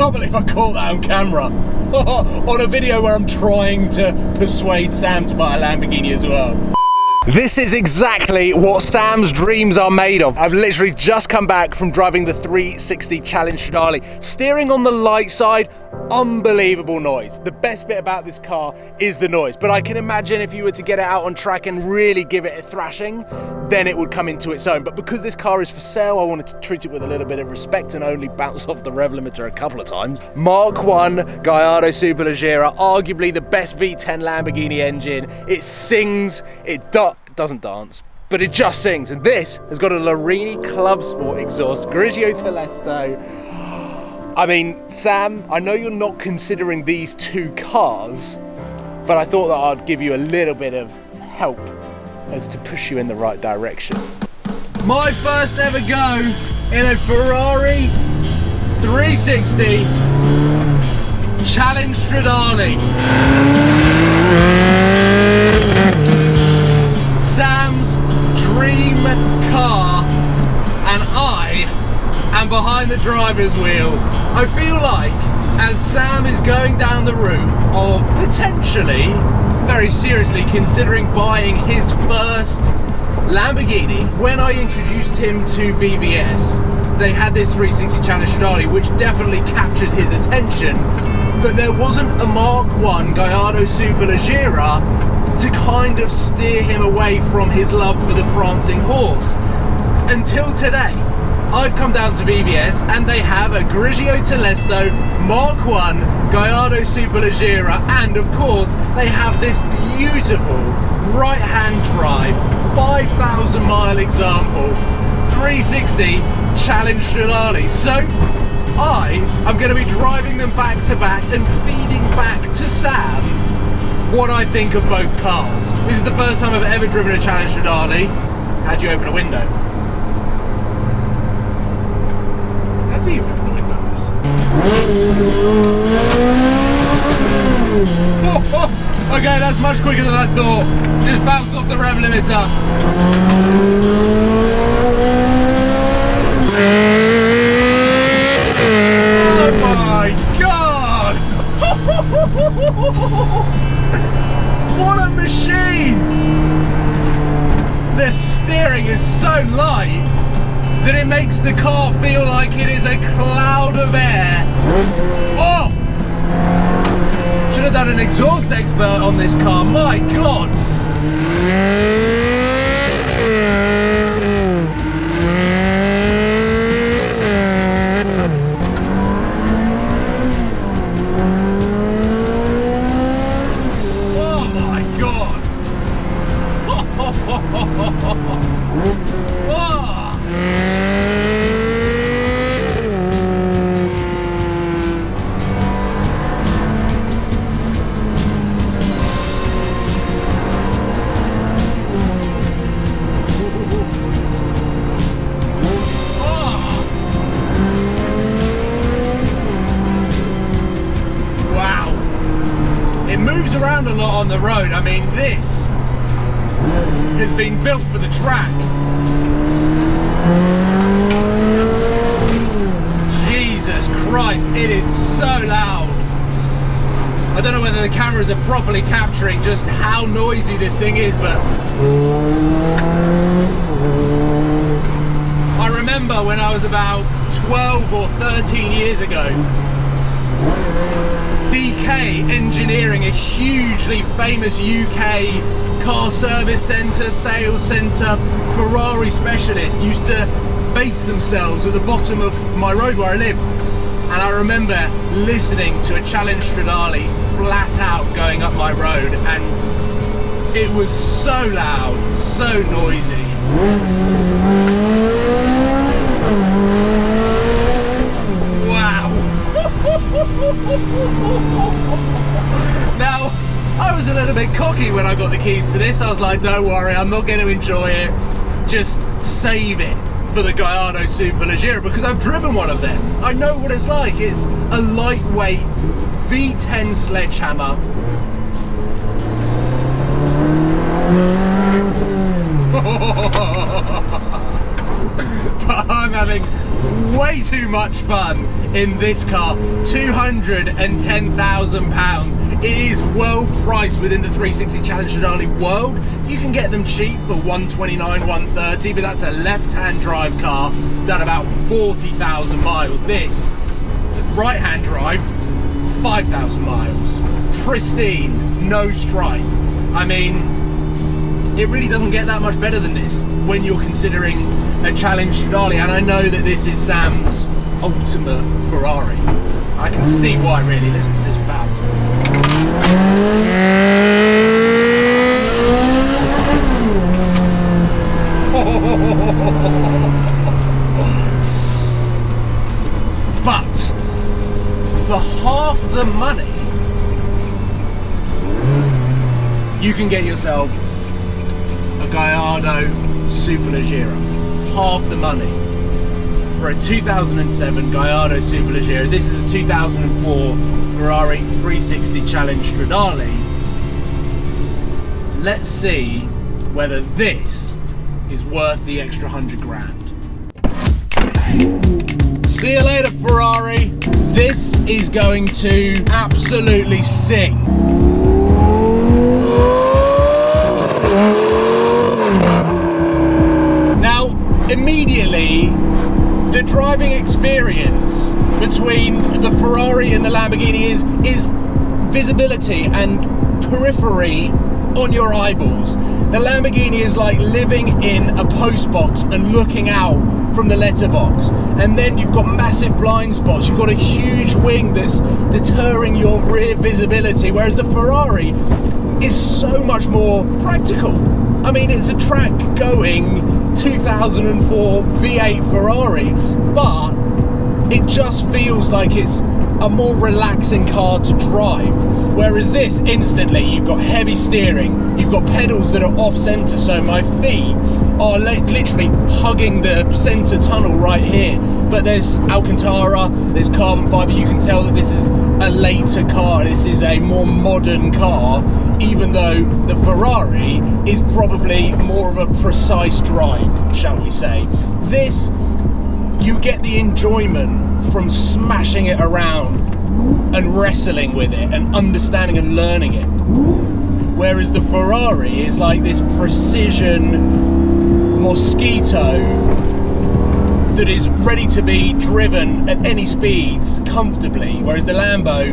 can't believe I caught that on camera. On a video where I'm trying to persuade Sam to buy a Lamborghini as well. This is exactly what Sam's dreams are made of. I've literally just come back from driving the 360 Challenge Stradale. Steering on the light side, unbelievable noise. The best bit about this car is the noise, but I can imagine if you were to get it out on track and really give it a thrashing, then it would come into its own. But because this car is for sale, I wanted to treat it with a little bit of respect and only bounce off the rev limiter a couple of times. Mark 1 Gallardo Superleggera, arguably the best V10 Lamborghini engine. It sings, it doesn't dance, but it just sings. And this has got a Larini Club Sport exhaust, Grigio Telesto. I mean, Sam, I know you're not considering these two cars, but I thought that I'd give you a little bit of help as to push you in the right direction. My first ever go in a Ferrari 360 Challenge Stradale. Sam's dream car, and I am behind the driver's wheel. I feel like as Sam is going down the route of potentially, very seriously considering buying his first Lamborghini, when I introduced him to VVS, they had this 360 Challenge Stradale, which definitely captured his attention, but there wasn't a Mark 1 Gallardo Superleggera to kind of steer him away from his love for the prancing horse. Until today, I've come down to VVS and they have a Grigio Telesto Mark 1 Gallardo Superleggera, and of course they have this beautiful right-hand drive 5,000 mile example 360 Challenge Stradale. So I am going to be driving them back to back and feeding back to Sam what I think of both cars. This is the first time I've ever driven a Challenge Stradale. How do you open a window? How do you open a window, miss? Okay, that's much quicker than I thought. Just bounced off the rev limiter. Oh my God! What a machine! The steering is so light that it makes the car feel like it is a cloud of air. Oh! Should have done an exhaust expert on this car, my God! Around a lot on the road. I mean, this has been built for the track. Jesus Christ, it is so loud. I don't know whether the cameras are properly capturing just how noisy this thing is, but I remember when I was about 12 or 13 years ago, DK Engineering, a hugely famous UK car service centre, sales centre, Ferrari specialist, used to base themselves at the bottom of my road where I lived. And I remember listening to a Challenge Stradale flat out going up my road, and it was so loud, so noisy. Wow. Now, I was a little bit cocky when I got the keys to this. I was like, don't worry, I'm not going to enjoy it. Just save it for the Gallardo Superleggera, because I've driven one of them. I know what it's like. It's a lightweight V10 sledgehammer. but I'm having way too much fun in this car. £210,000. It is well priced within the 360 Challenge Stradale world. You can get them cheap for 129, 130, but that's a left-hand drive car done about 40,000 miles. This right-hand drive, 5,000 miles. Pristine, no stripe. I mean, it really doesn't get that much better than this when you're considering a Challenge Stradale, and I know that this is Sam's ultimate Ferrari. I can see why, really. Listen to this valve. But for half the money, you can get yourself a Gallardo Superleggera. Half the money for a 2007 Gallardo Superleggera. This is a 2004 Ferrari 360 Challenge Stradale. Let's see whether this is worth the extra 100 grand. See you later, Ferrari. This is going to absolutely sing. Now, immediately, the driving experience between the Ferrari and the Lamborghini is visibility and periphery on your eyeballs. The Lamborghini is like living in a postbox and looking out from the letterbox, and then you've got massive blind spots, you've got a huge wing that's deterring your rear visibility, whereas the Ferrari is so much more practical. I mean, it's a track going 2004 V8 Ferrari, but it just feels like it's a more relaxing car to drive. Whereas this, instantly, you've got heavy steering, you've got pedals that are off center, so my feet are literally hugging the center tunnel right here. But there's Alcantara, there's carbon fiber. You can tell that this is a later car, this is a more modern car, even though the Ferrari is probably more of a precise drive, shall we say. This, you get the enjoyment from smashing it around and wrestling with it and understanding and learning it. Whereas the Ferrari is like this precision mosquito that is ready to be driven at any speeds comfortably, whereas the Lambo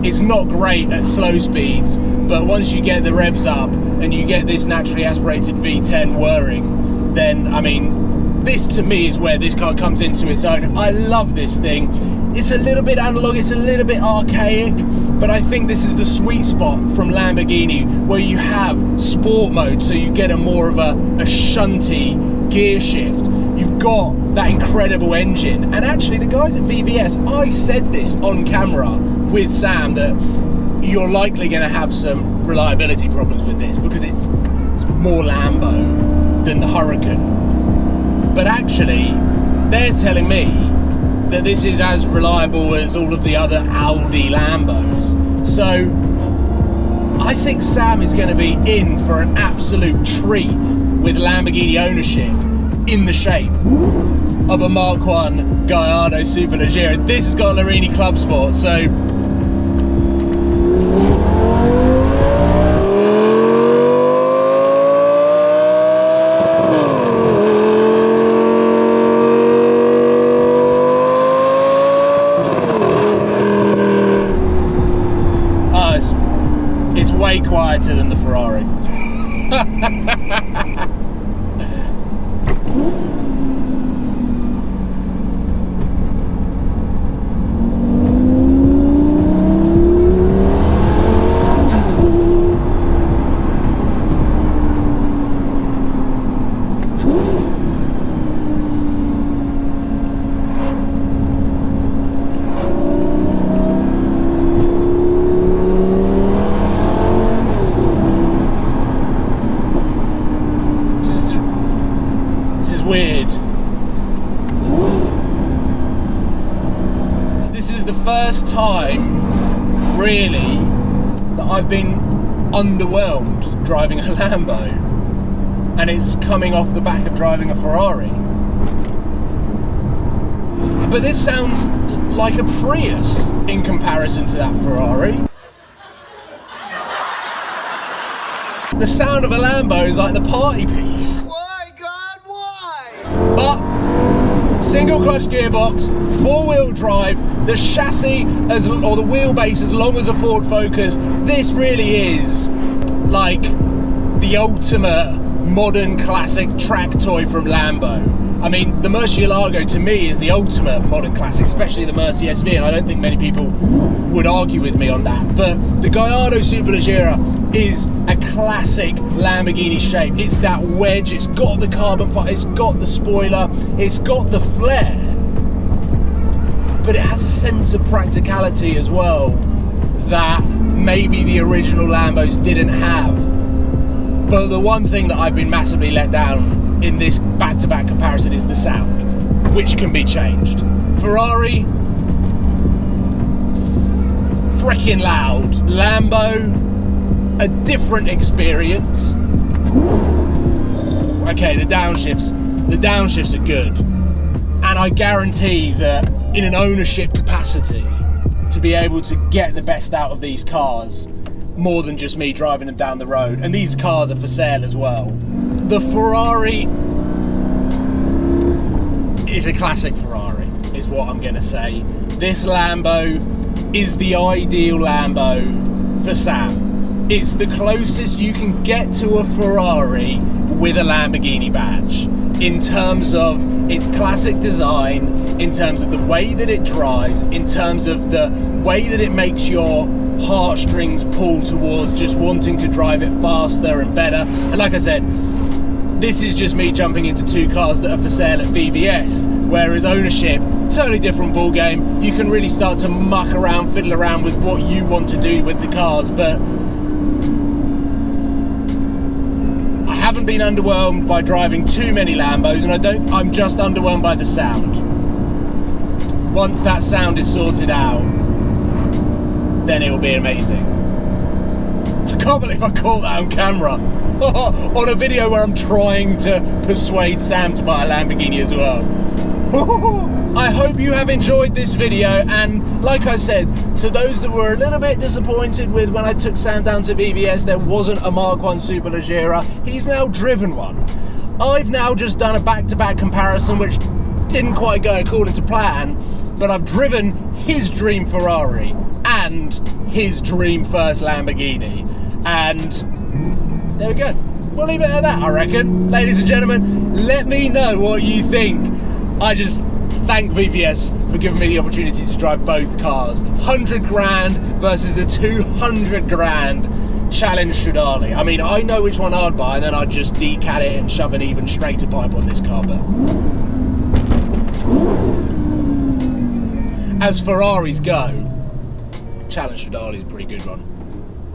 is not great at slow speeds, but once you get the revs up and you get this naturally aspirated V10 whirring, then, I mean, this to me is where this car comes into its own. I love this thing. It's a little bit analog, it's a little bit archaic, but I think this is the sweet spot from Lamborghini, where you have sport mode, so you get a more of a shunty gear shift. You've got that incredible engine, and actually the guys at VVS, I said this on camera with Sam, that you're likely going to have some reliability problems with this because it's more Lambo than the Huracan. But actually, they're telling me that this is as reliable as all of the other Audi Lambos. So I think Sam is going to be in for an absolute treat with Lamborghini ownership in the shape of a Mark 1 Gallardo Superleggera. This has got Larini Club Sport, so it's way quieter than the Ferrari. Weird. This is the first time, really, that I've been underwhelmed driving a Lambo, and it's coming off the back of driving a Ferrari. But this sounds like a Prius in comparison to that Ferrari. The sound of a Lambo is like the party piece. Why, God, why? But single clutch gearbox, 4-wheel drive, the chassis or the wheelbase as long as a Ford Focus. This really is like the ultimate modern classic track toy from Lambo. I mean, the Murcielago to me is the ultimate modern classic, especially the Mercy SV, and I don't think many people would argue with me on that. But the Gallardo Superleggera is a classic Lamborghini shape. It's that wedge, it's got the carbon fiber, it's got the spoiler, it's got the flair, but it has a sense of practicality as well that maybe the original Lambos didn't have. But the one thing that I've been massively let down in this back-to-back comparison is the sound, which can be changed. Ferrari, freaking loud. Lambo, a different experience. Okay, the downshifts are good. And I guarantee that in an ownership capacity, to be able to get the best out of these cars, more than just me driving them down the road, and these cars are for sale as well. The Ferrari is a classic Ferrari, is what I'm gonna say. This Lambo is the ideal Lambo for Sam. It's the closest you can get to a Ferrari with a Lamborghini badge, in terms of its classic design, in terms of the way that it drives, in terms of the way that it makes your heartstrings pull towards just wanting to drive it faster and better. And like I said, this is just me jumping into two cars that are for sale at VVS, whereas ownership, totally different ball game. You can really start to muck around, fiddle around with what you want to do with the cars, but I haven't been underwhelmed by driving too many Lambos, and I'm just underwhelmed by the sound. Once that sound is sorted out, then it will be amazing. I can't believe I caught that on camera on a video where I'm trying to persuade Sam to buy a Lamborghini as well. I hope you have enjoyed this video, and like I said, to those that were a little bit disappointed with when I took Sam down to VVS, there wasn't a Mark 1 Superleggera. He's now driven one. I've now just done a back-to-back comparison which didn't quite go according to plan, but I've driven his dream Ferrari and his dream first Lamborghini, and there we go. We'll leave it at that, I reckon. Ladies and gentlemen, let me know what you think. I just thank VVS for giving me the opportunity to drive both cars. 100 grand versus the 200 grand Challenge Stradale. I mean, I know which one I'd buy, and then I'd just decat it and shove an even straighter pipe on this car, but as Ferraris go, Challenge Stradale is a pretty good one.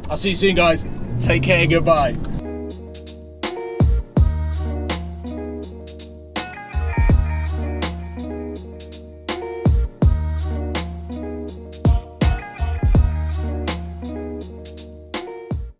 I'll see you soon, guys. Take care, goodbye.